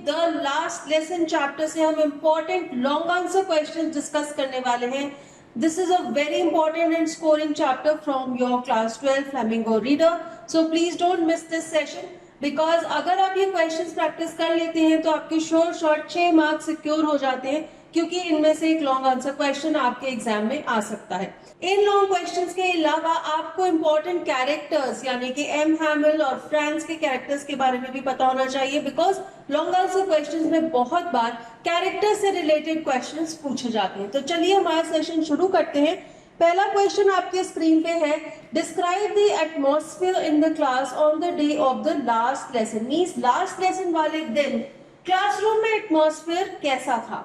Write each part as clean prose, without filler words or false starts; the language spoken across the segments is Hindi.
द लास्ट लेसन चैप्टर से हम important long answer question discuss करने वाले हैं. This is a very important and scoring chapter from your class 12 Flamingo Reader. So please don't miss this session because अगर आप ये questions practice कर लेते हैं तो आपके short 6 मार्क्स सिक्योर हो जाते हैं क्योंकि इनमें से एक लॉन्ग आंसर क्वेश्चन आपके एग्जाम में आ सकता है. इन लॉन्ग क्वेश्चंस के अलावा आपको इंपॉर्टेंट कैरेक्टर्स यानी कि एम हैमिल और फ्रांस के कैरेक्टर्स के बारे में भी पता होना चाहिए बिकॉज लॉन्ग आंसर क्वेश्चंस में बहुत बार कैरेक्टर से रिलेटेड क्वेश्चंस पूछे जाते हैं. तो चलिए हमारा सेशन शुरू करते हैं. पहला क्वेश्चन आपके स्क्रीन पे है. Describe the atmosphere in the class on the day of the last lesson. Means last lesson वाले दिन क्लासरूम में एटमॉस्फेयर कैसा था.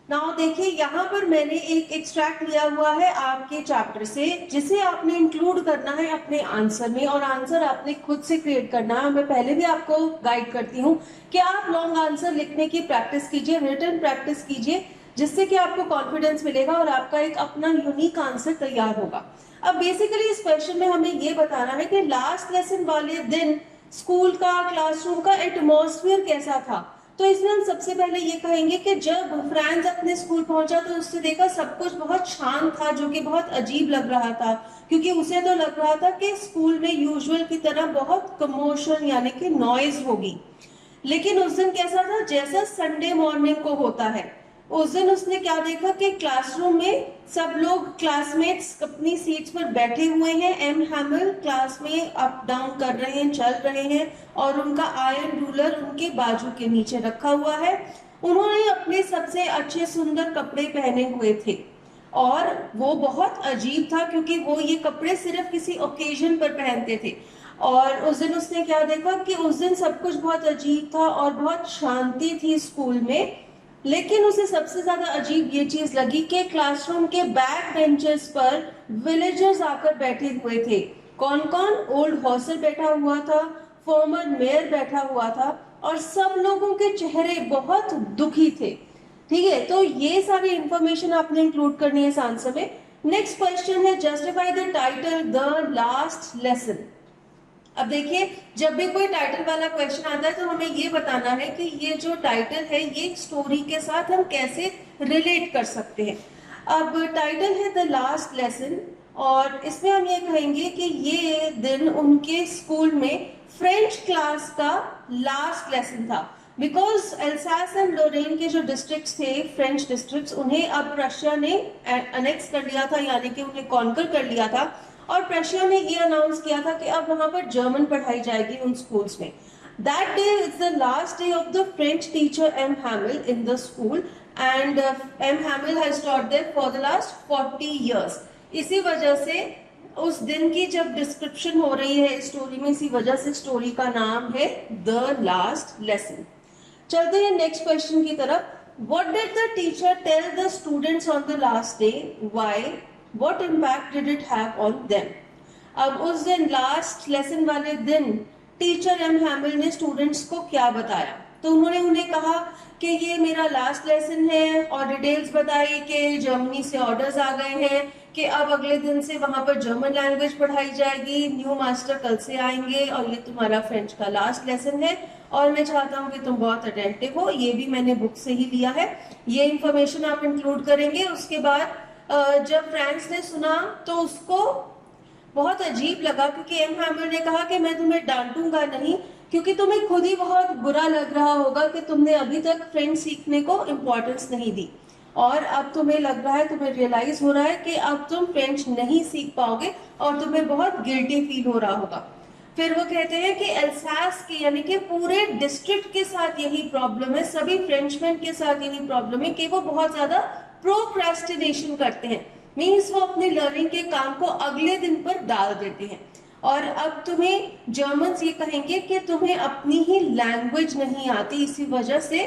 नाउ देखिए यहाँ पर मैंने एक एक्सट्रैक्ट लिया हुआ है आपके चैप्टर से जिसे आपने इंक्लूड करना है अपने आंसर में और आंसर आपने खुद से क्रिएट करना है. मैं पहले भी आपको गाइड करती हूँ कि आप लॉन्ग आंसर लिखने की प्रैक्टिस कीजिए, रिटन प्रैक्टिस कीजिए जिससे कि आपको कॉन्फिडेंस मिलेगा और आपका एक अपना यूनिक आंसर तैयार होगा. अब बेसिकली इस क्वेश्चन में हमें ये बताना है कि लास्ट लेसन वाले दिन स्कूल का क्लासरूम का एटमॉस्फेयर कैसा था. तो इसमें हम सबसे पहले ये कहेंगे कि जब फ्रांस अपने स्कूल पहुंचा तो उससे देखा सब कुछ बहुत शांत था जो कि बहुत अजीब लग रहा था क्योंकि उसे तो लग रहा था कि स्कूल में यूजुअल की तरह बहुत कमोशन यानी कि नॉइज होगी. लेकिन उस दिन कैसा था जैसा संडे मॉर्निंग को होता है. उस दिन उसने क्या देखा कि क्लासरूम में सब लोग क्लासमेट्स अपनी सीट्स पर बैठे हुए हैं. एम हैमिल क्लास में अप डाउन कर रहे हैं, चल रहे हैं और उनका आयरन रूलर उनके बाजू के नीचे रखा हुआ है. उन्होंने अपने सबसे अच्छे सुंदर कपड़े पहने हुए थे और वो बहुत अजीब था क्योंकि वो ये कपड़े सिर्फ किसी ओकेजन पर पहनते थे. और उस दिन उसने क्या देखा कि उस दिन सब कुछ बहुत अजीब था और बहुत शांति थी स्कूल में. लेकिन उसे सबसे ज्यादा अजीब ये चीज लगी कि क्लासरूम के बैक बेंचेस पर विलेजर्स आकर बैठे हुए थे. कौन कौन. ओल्ड हॉसल बैठा हुआ था, फॉर्मर मेयर बैठा हुआ था और सब लोगों के चेहरे बहुत दुखी थे. ठीक है, तो ये सारी इंफॉर्मेशन आपने इंक्लूड करनी है इस आंसर में. नेक्स्ट क्वेश्चन है justify the title the last lesson. अब देखिए जब भी कोई टाइटल वाला क्वेश्चन आता है तो हमें ये बताना है कि ये जो टाइटल है ये स्टोरी के साथ हम कैसे रिलेट कर सकते हैं. अब टाइटल है द लास्ट लेसन और इसमें हम ये कहेंगे कि ये दिन उनके स्कूल में फ्रेंच क्लास का लास्ट लेसन था बिकॉज एल्सास एंड लोरेन के जो डिस्ट्रिक्ट्स थे फ्रेंच डिस्ट्रिक्ट्स उन्हें अब रशिया ने अनेक्स कर लिया था यानी कि उन्हें कॉन्कर कर लिया था और प्रशिया ने ये अनाउंस किया था कि अब वहां पर जर्मन पढ़ाई जाएगी उन स्कूल्स में. That day is the last day of the French teacher M Hamel in the school and M Hamel has taught there for the last 40 years. इसी वजह से उस दिन की जब डिस्क्रिप्शन हो रही है स्टोरी में इसी वजह से स्टोरी का नाम है द लास्ट लेसन. चलते हैं नेक्स्ट क्वेश्चन की तरफ. What did the teacher tell the students on the last day. Why. What impact did it have on them? अब उस दिन लास्ट लेसन वाले दिन टीचर एम हैमिल ने स्टूडेंट्स को क्या बताया. तो उन्होंने उन्हें कहा कि ये मेरा लास्ट लेसन है और डिटेल्स बताई कि जर्मनी से ऑर्डर्स आ गए हैं कि अब अगले दिन से वहां पर जर्मन लैंग्वेज पढ़ाई जाएगी. न्यू मास्टर कल से आएंगे और ये तुम्हारा फ्रेंच का लास्ट लेसन है और मैं चाहता हूँ कि तुम बहुत अटेंटिव हो. ये भी मैंने बुक से ही लिया है. ये इंफॉर्मेशन आप इंक्लूड करेंगे. उसके बाद जब फ्रांस ने सुना तो उसको बहुत अजीब लगा क्योंकि एम हैमिल ने कहा कि मैं तुम्हें डांटूंगा नहीं क्योंकि तुम्हें खुद ही बहुत बुरा लग रहा होगा कि तुमने अभी तक फ्रेंच सीखने को इम्पोर्टेंस नहीं दी और अब तुम्हें लग रहा है, तुम्हें रियलाइज हो रहा है कि अब तुम फ्रेंच नहीं सीख पाओगे और तुम्हें बहुत गिल्टी फील हो रहा होगा. फिर वो कहते हैं कि एल्सास के यानी कि पूरे डिस्ट्रिक्ट के साथ यही प्रॉब्लम है, सभी फ्रेंचमैन के साथ यही प्रॉब्लम है कि वो बहुत ज्यादा प्रोक्रेस्टिनेशन करते हैं. मीन्स वो अपने लर्निंग के काम को अगले दिन पर डाल देते हैं. और अब तुम्हें जर्मन्स ये कहेंगे कि तुम्हें अपनी ही लैंग्वेज नहीं आती, इसी वजह से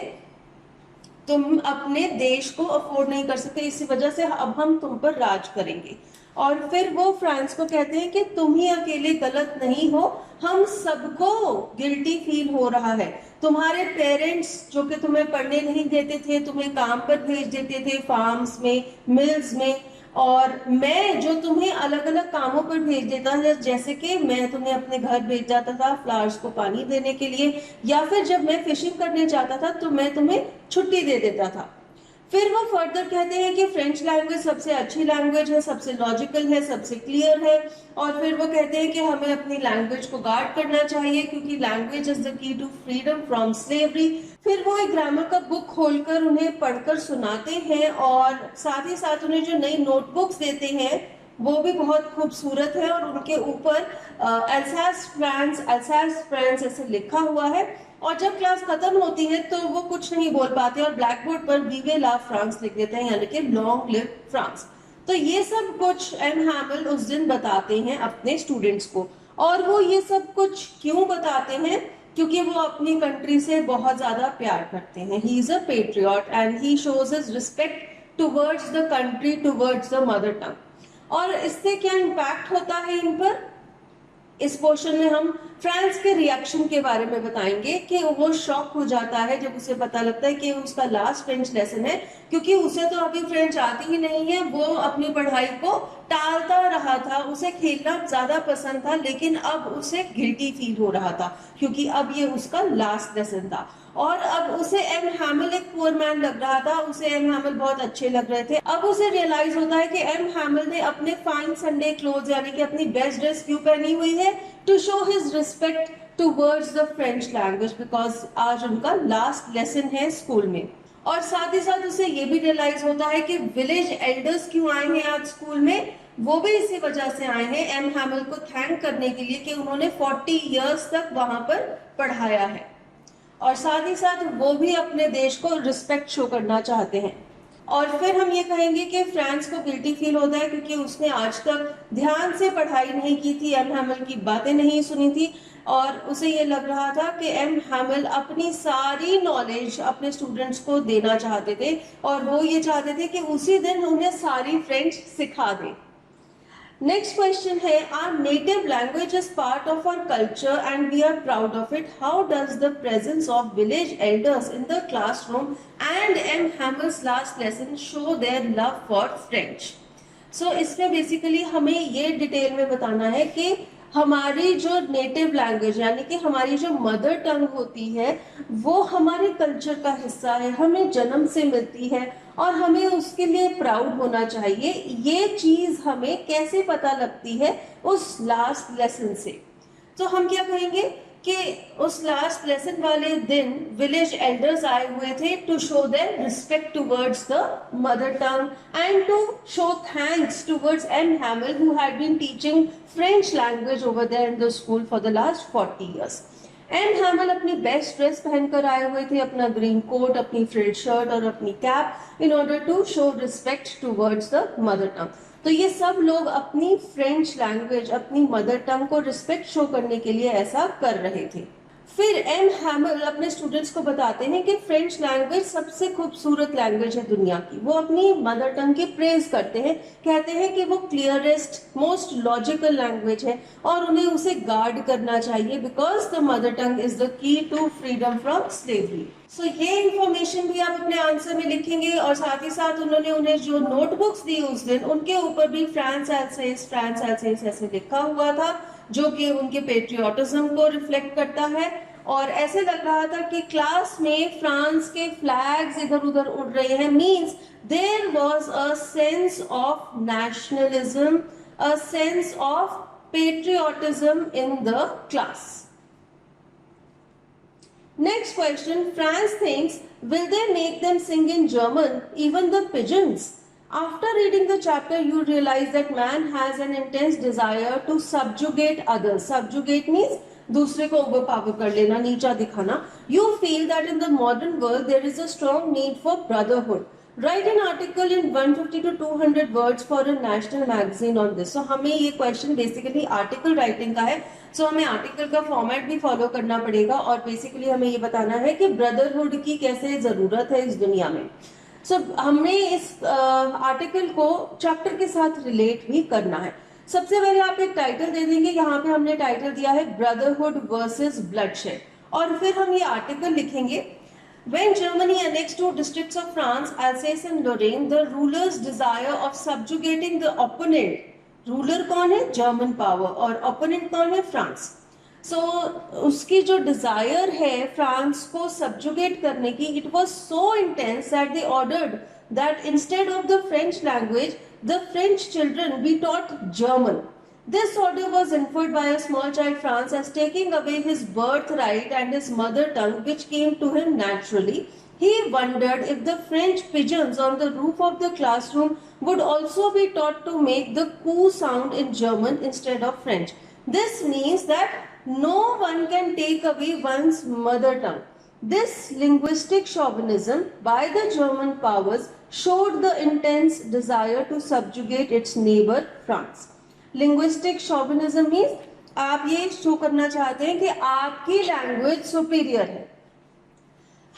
तुम अपने देश को अफोर्ड नहीं कर सकते, इसी वजह से अब हम तुम पर राज करेंगे. और फिर वो फ्रांस को कहते हैं कि तुम ही अकेले गलत नहीं हो, हम सबको गिल्टी फील हो रहा है. तुम्हारे पेरेंट्स जो कि तुम्हें पढ़ने नहीं देते थे, तुम्हें काम पर भेज देते थे फार्म्स में, मिल्स में, और मैं जो तुम्हें अलग अलग कामों पर भेज देता था, जैसे कि मैं तुम्हें अपने घर भेज जाता था फ्लावर्स को पानी देने के लिए, या फिर जब मैं फिशिंग करने जाता था तो मैं तुम्हें छुट्टी दे देता था। फिर वो फर्दर कहते हैं कि फ्रेंच लैंग्वेज सबसे अच्छी लैंग्वेज है, सबसे लॉजिकल है, सबसे क्लियर है। और फिर वो कहते हैं कि हमें अपनी लैंग्वेज को गार्ड करना चाहिए क्योंकि language is the key to freedom from slavery. फिर वो एक ग्रामर का बुक खोलकर उन्हें पढ़कर सुनाते हैं और साथ ही साथ उन्हें जो नई नोटबुक्स देते हैं वो भी बहुत खूबसूरत है और उनके ऊपर अल्सास फ्रांस ऐसे लिखा हुआ है। और जब क्लास खत्म होती है तो वो कुछ नहीं बोल पाते और ब्लैक बोर्ड पर वीवे ला फ्रांस लिख देते हैं, यानी कि लॉन्ग लिव फ्रांस। तो ये सब कुछ एम हैमिल उस दिन बताते हैं अपने स्टूडेंट्स को। और वो ये सब कुछ क्यों बताते हैं? क्योंकि वो अपनी कंट्री से बहुत ज्यादा प्यार करते हैं। He is a patriot and he shows his respect towards the country, towards the mother टंग। और इससे क्या इम्पैक्ट होता है इन पर? इस पोर्शन में हम फ्रांस के रिएक्शन के बारे में बताएंगे कि वो शॉक हो जाता है जब उसे पता लगता है कि उसका लास्ट फ्रेंच लेसन है, क्योंकि उसे तो अभी फ्रेंच आती ही नहीं है। वो अपनी पढ़ाई को टालता रहा था, उसे खेलना ज्यादा पसंद था, लेकिन अब उसे गिल्टी फील हो रहा था क्योंकि अब ये उसका लास्ट लेसन था। और अब उसे एम हैमिल एक पुअर मैन लग रहा था, उसे एम हैमिल बहुत अच्छे लग रहे थे। अब उसे रियलाइज होता है कि एम हैमिल ने अपने फाइन संडे क्लोथ यानी कि अपनी बेस्ट ड्रेस क्यों पहनी हुई है? To show his respect towards the French language, because आज उनका लास्ट लेसन है स्कूल में। और साथ ही साथ उसे ये भी रियलाइज होता है कि विलेज एल्डर्स क्यों आए हैं आज स्कूल में? वो भी इसी वजह से आए हैं एम हैमिल को थैंक करने के लिए कि उन्होंने 40 इयर्स तक वहां पर पढ़ाया है। और साथ ही साथ वो भी अपने देश को रिस्पेक्ट शो करना चाहते हैं। और फिर हम ये कहेंगे कि फ्रांस को गिल्टी फील होता है क्योंकि उसने आज तक ध्यान से पढ़ाई नहीं की थी, एम हैमिल की बातें नहीं सुनी थी, और उसे ये लग रहा था कि एम हैमिल अपनी सारी नॉलेज अपने स्टूडेंट्स को देना चाहते थे और वो ये चाहते थे कि उसी दिन उन्हें सारी फ्रेंच सिखा दें। नेक्स्ट क्वेश्चन है, our native language is part of our culture and we are proud of it. How does the presence of village elders in the classroom and M Hamel's last lesson show their love for French? So इसमें बेसिकली हमें ये डिटेल में बताना है कि हमारी जो नेटिव लैंग्वेज यानी कि हमारी जो मदर टंग होती है वो हमारे कल्चर का हिस्सा है, हमें जन्म से मिलती है और हमें उसके लिए प्राउड होना चाहिए। ये चीज हमें कैसे पता लगती है? उस लास्ट लेसन से। तो हम क्या कहेंगे कि उस लास्ट लेसन वाले दिन विलेज एल्डर्स आए हुए थे to show their respect towards the mother tongue and to show thanks towards M Hamel who had been teaching French language over there in the school for the last 40 years. M Hamel अपनी बेस्ट ड्रेस पहनकर आए हुए थे, अपना ग्रीन कोट, अपनी फ्रिल्ड शर्ट और अपनी cap, in order to show respect towards the mother tongue. तो ये सब लोग अपनी फ्रेंच लैंग्वेज, अपनी मदर टंग को रिस्पेक्ट शो करने के लिए ऐसा कर रहे थे। फिर एम हैमिल अपने स्टूडेंट्स को बताते हैं कि फ्रेंच लैंग्वेज सबसे खूबसूरत लैंग्वेज है दुनिया की। वो अपनी मदर टंग की प्रेज करते हैं, कहते हैं कि वो क्लियरेस्ट, मोस्ट लॉजिकल लैंग्वेज है और उन्हें उसे गार्ड करना चाहिए because the mother tongue is the key to freedom from slavery. So ये इंफॉर्मेशन भी आप अपने आंसर में लिखेंगे और साथ ही साथ उन्होंने उन्हें जो नोटबुक्स दी उस दिन उनके ऊपर भी फ्रांस एल्सेस ऐसे लिखा हुआ था, जो कि उनके पेट्रियोटिज्म को रिफ्लेक्ट करता है। और ऐसे लग रहा था कि क्लास में फ्रांस के फ्लैग्स इधर उधर उड़ रहे हैं, means there was a sense of nationalism, a sense of patriotism in the class. Next question, France thinks, will they make them sing in German, even the pigeons? After reading the chapter, you realize that man has an intense desire to subjugate others. Subjugate means दूसरे को overpower कर लेना, नीचा दिखाना. You feel that in the modern world there is a strong need for brotherhood. Write an article in 150 to 200 words for a national magazine on this. So हमें ये question basically article writing का है. So हमें आर्टिकल का फॉर्मेट भी फॉलो करना पड़ेगा और बेसिकली हमें ये बताना है कि ब्रदरहुड की कैसे जरूरत है इस दुनिया में। सो हमने इस आर्टिकल को चैप्टर के साथ रिलेट भी करना है। सबसे पहले आप एक टाइटल दे देंगे, यहाँ पे हमने टाइटल दिया है ब्रदरहुड वर्सेस ब्लडशेड, और फिर हम ये आर्टिकल लिखेंगे। When Germany annexed two districts of France, Alsace and Lorraine, the ruler's desire of subjugating the opponent, ruler कौन है? German power, और opponent कौन है? France. So उसकी जो desire है फ्रांस को subjugate करने की, it was so intense that they ordered that instead of the French language, the French children be taught German. This order was inferred by a small child France as taking away his birthright and his mother tongue, which came to him naturally. He wondered if the French pigeons on the roof of the classroom would also be taught to make the coo sound in German instead of French. This means that no one can take away one's mother tongue. This linguistic chauvinism by the German powers showed the intense desire to subjugate its neighbor France. Linguistic chauvinism means आप ये शो करना चाहते हैं कि आपकी लैंग्वेज सुपीरियर है.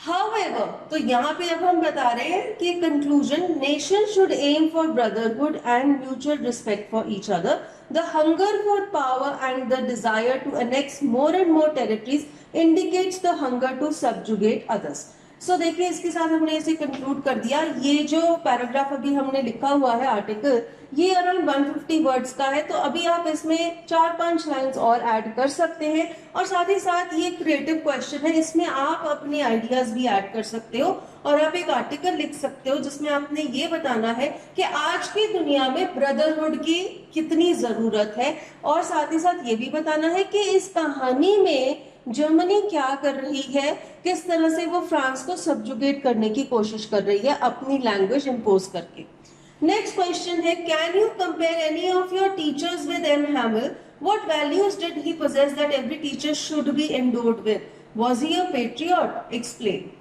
However, तो यहाँ पे अब हम बता रहे हैं कि conclusion, nation should aim for brotherhood and mutual respect for each other. The hunger for power and the desire to annex more and more territories indicates the hunger to subjugate others. So देखिए, इसके साथ हमने इसे कंक्लूड कर दिया. ये जो पैराग्राफ अभी हमने लिखा हुआ है आर्टिकल, ये अराउंड 150 वर्ड्स का है. तो अभी आप इसमें 4-5 लाइंस और ऐड कर सकते हैं, और साथ ही साथ ये क्रिएटिव क्वेश्चन है, इसमें आप अपने आइडियाज भी ऐड कर सकते हो और आप एक आर्टिकल लिख सकते हो जिसमें आपने ये बताना है कि आज की दुनिया में ब्रदरहुड की कितनी जरूरत है, और साथ ही साथ ये भी बताना है कि इस कहानी में जर्मनी क्या कर रही है, किस तरह से वो फ्रांस को सबजुगेट करने की कोशिश कर रही है अपनी लैंग्वेज इंपोज करके. नेक्स्ट क्वेश्चन है, can you compare any of your teachers with M Hamel? What values did he possess that every teacher should be endowed with? Was he a patriot? Explain.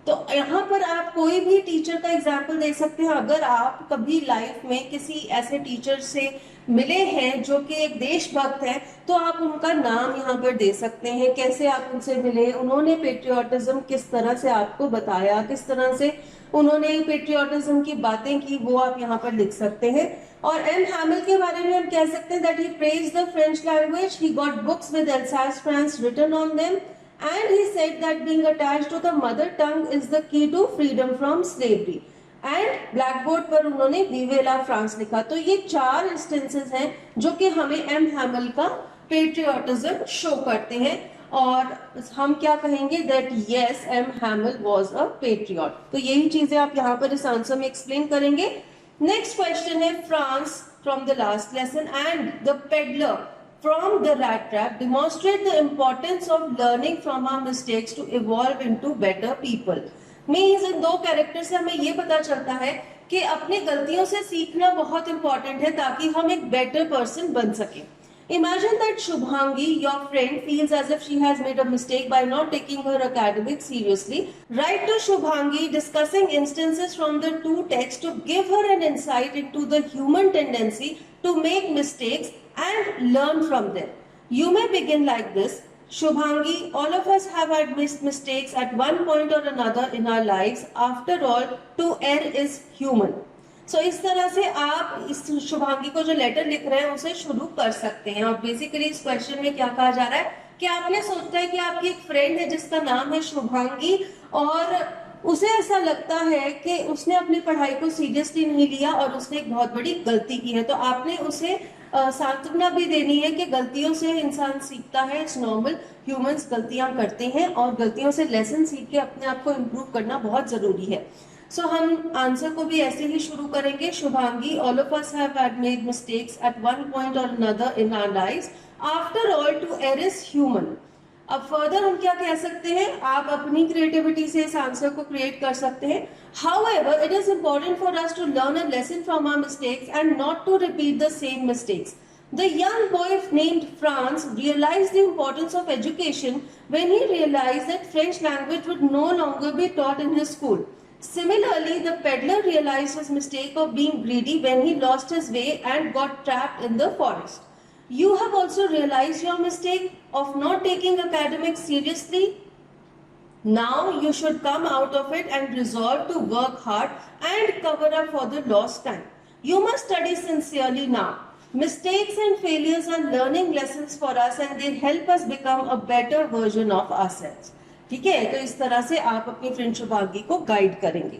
तो यहाँ पर आप कोई भी टीचर का एग्जाम्पल दे सकते हैं. अगर आप कभी लाइफ में किसी ऐसे टीचर से मिले हैं जो कि एक देशभक्त है, तो आप उनका नाम यहाँ पर दे सकते हैं, कैसे आप उनसे मिले, उन्होंने पेट्रियोटिज्म किस तरह से आपको बताया, किस तरह से उन्होंने पेट्रियोटिज्म की बातें की, वो आप यहाँ पर लिख सकते हैं. और एम हैमिल के बारे में हम कह सकते हैं that he praised the French language, he got books with Alsace France written on them, and he said that being attached to the mother tongue is the key to freedom from slavery. and blackboard पर उन्होंने विवे ला फ्रांस लिखा. तो ये 4 इंस्टेंसेस हैं जो कि हमें एम हैमिल का पेट्रियोटिज्म शो करते हैं, और हम क्या कहेंगे that yes M Hamel was a patriot. तो यही चीजें आप यहाँ पर इस आंसर में एक्सप्लेन करेंगे. नेक्स्ट क्वेश्चन है, France from the last lesson and the peddler from the rat trap demonstrate the importance of learning from our mistakes to evolve into better people. Means in 2 character से हमें ये पता चलता है कि अपनी गलतियों से सीखना बहुत इंपॉर्टेंट है ताकि हम एक बेटर पर्सन बन सके. Imagine that Shubhangi, your friend, feels as if she has made a mistake by not taking her academics seriously. Write to Shubhangi discussing instances from the 2 texts to give her an insight into the human tendency to make mistakes and learn from them. You may begin like this. Shubhangi, all of us have had mistakes at one point or another in our lives. After all, to err is human. So इस तरह से आप इस शुभांगी को जो लेटर लिख रहे हैं उसे शुरू कर सकते हैं. और बेसिकली इस क्वेश्चन में क्या कहा जा रहा है कि आपने सोचा है कि आपकी एक फ्रेंड है जिसका नाम है शुभांगी, और उसे ऐसा लगता है कि उसने अपनी पढ़ाई को सीरियसली नहीं लिया और उसने एक बहुत बड़ी गलती की है. तो आपने उसे सांत्वना भी देनी है कि गलतियों से इंसान सीखता है. इट्स नॉर्मल, ह्यूमंस गलतियां करते हैं और गलतियों से लेसन सीख के अपने आप को इम्प्रूव करना बहुत जरूरी है. सो हम आंसर को भी ऐसे ही शुरू करेंगे. Shubhangi, all of us have had made mistakes at one point or another in our lives. After all, to err is human. अब फर्दर हम क्या कह सकते हैं, आप अपनी क्रिएटिविटी से इस आंसर को क्रिएट कर सकते हैं. However, it is important for us to learn a lesson from our mistakes and not to repeat the same mistakes. The young boy named Franz realized the importance of education when he realized that French language would no longer be taught in his school. Similarly, the peddler realized his mistake of being greedy when he lost his way and got trapped in the forest. You have also realized your mistake of not taking academics seriously. Now you should come out of it and resolve to work hard and cover up for the lost time. You must study sincerely now. Mistakes and failures are learning lessons for us and they help us become a better version of ourselves. ठीक है, तो इस तरह से आप अपनी फ्रेंड शुभांगी को गाइड करेंगे।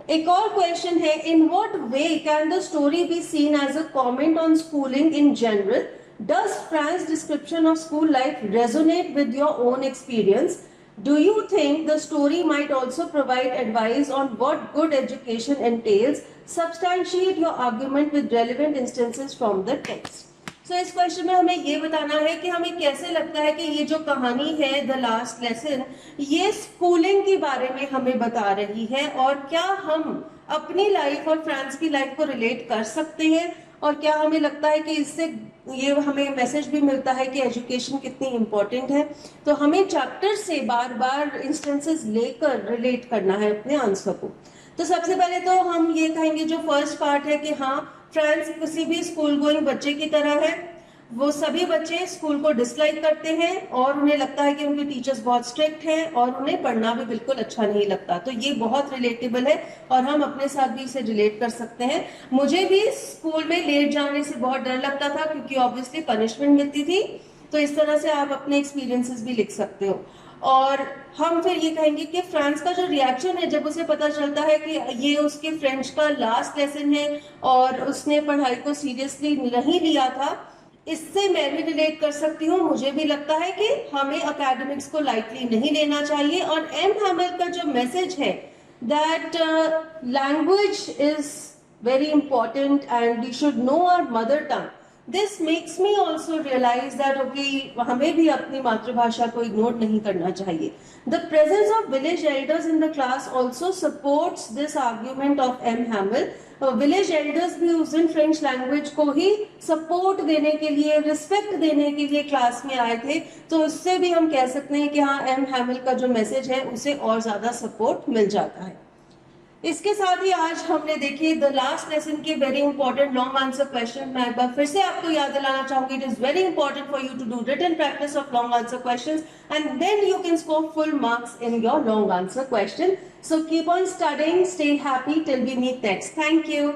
एक और क्वेश्चन है, in what way can the story be seen as a comment on schooling in general? Does Franz description of school life resonate with your own experience? Do you think the story might also provide advice on what good education entails? Substantiate your argument with relevant instances from the text. So इस क्वेश्चन में हमें ये बताना है कि हमें कैसे लगता है कि ये जो कहानी है द लास्ट लेसन, ये स्कूलिंग के बारे में हमें बता रही है, और क्या हम अपनी लाइफ और फ्रांस की लाइफ को रिलेट कर सकते हैं, और क्या हमें लगता है कि इससे ये हमें मैसेज भी मिलता है कि एजुकेशन कितनी इम्पोर्टेंट है। तो हमें चैप्टर से बार बार इंस्टेंसेस लेकर रिलेट करना है अपने आंसर को। तो सबसे पहले तो हम ये कहेंगे, जो फर्स्ट पार्ट है कि हाँ, फ्रांस किसी भी स्कूल गोइंग बच्चे की तरह है। वो सभी बच्चे स्कूल को डिसलाइक करते हैं और उन्हें लगता है कि उनके टीचर्स बहुत स्ट्रिक्ट हैं और उन्हें पढ़ना भी बिल्कुल अच्छा नहीं लगता। तो ये बहुत रिलेटेबल है और हम अपने साथ भी इसे रिलेट कर सकते हैं। मुझे भी स्कूल में लेट जाने से बहुत डर लगता था क्योंकि ऑब्वियसली पनिशमेंट मिलती थी। तो इस तरह से आप अपने एक्सपीरियंसेस भी लिख सकते हो। और हम फिर ये कहेंगे कि फ्रांस का जो रिएक्शन है जब उसे पता चलता है कि ये उसके फ्रेंच का लास्ट लेसन है और उसने पढ़ाई को सीरियसली नहीं लिया था, इससे मैं भी रिलेट कर सकती हूँ। मुझे भी लगता है कि हमें एकेडमिक्स को लाइटली नहीं लेना चाहिए। और एम हैमिल का जो मैसेज है that language is very important and we should know our mother tongue, this makes me also realize that okay, हमें भी अपनी मातृभाषा को इग्नोर नहीं करना चाहिए। The presence of village elders in the class also supports this argument of M Hamel. Village elders भी उस दिन फ्रेंच लैंग्वेज को ही सपोर्ट देने के लिए, रिस्पेक्ट देने के लिए क्लास में आए थे। तो उससे भी हम कह सकते हैं कि हाँ, एम हैमिल का जो मैसेज है उसे और ज्यादा सपोर्ट मिल जाता है। इसके साथ ही आज हमने देखे द लास्ट लेसन के very important long answer question. मैं एक बार फिर से आपको याद दिलाना चाहूंगी, it is very important for you to do written practice of long answer questions and then you can score full marks in your long answer question. So keep on studying, stay happy till we meet next. Thank you.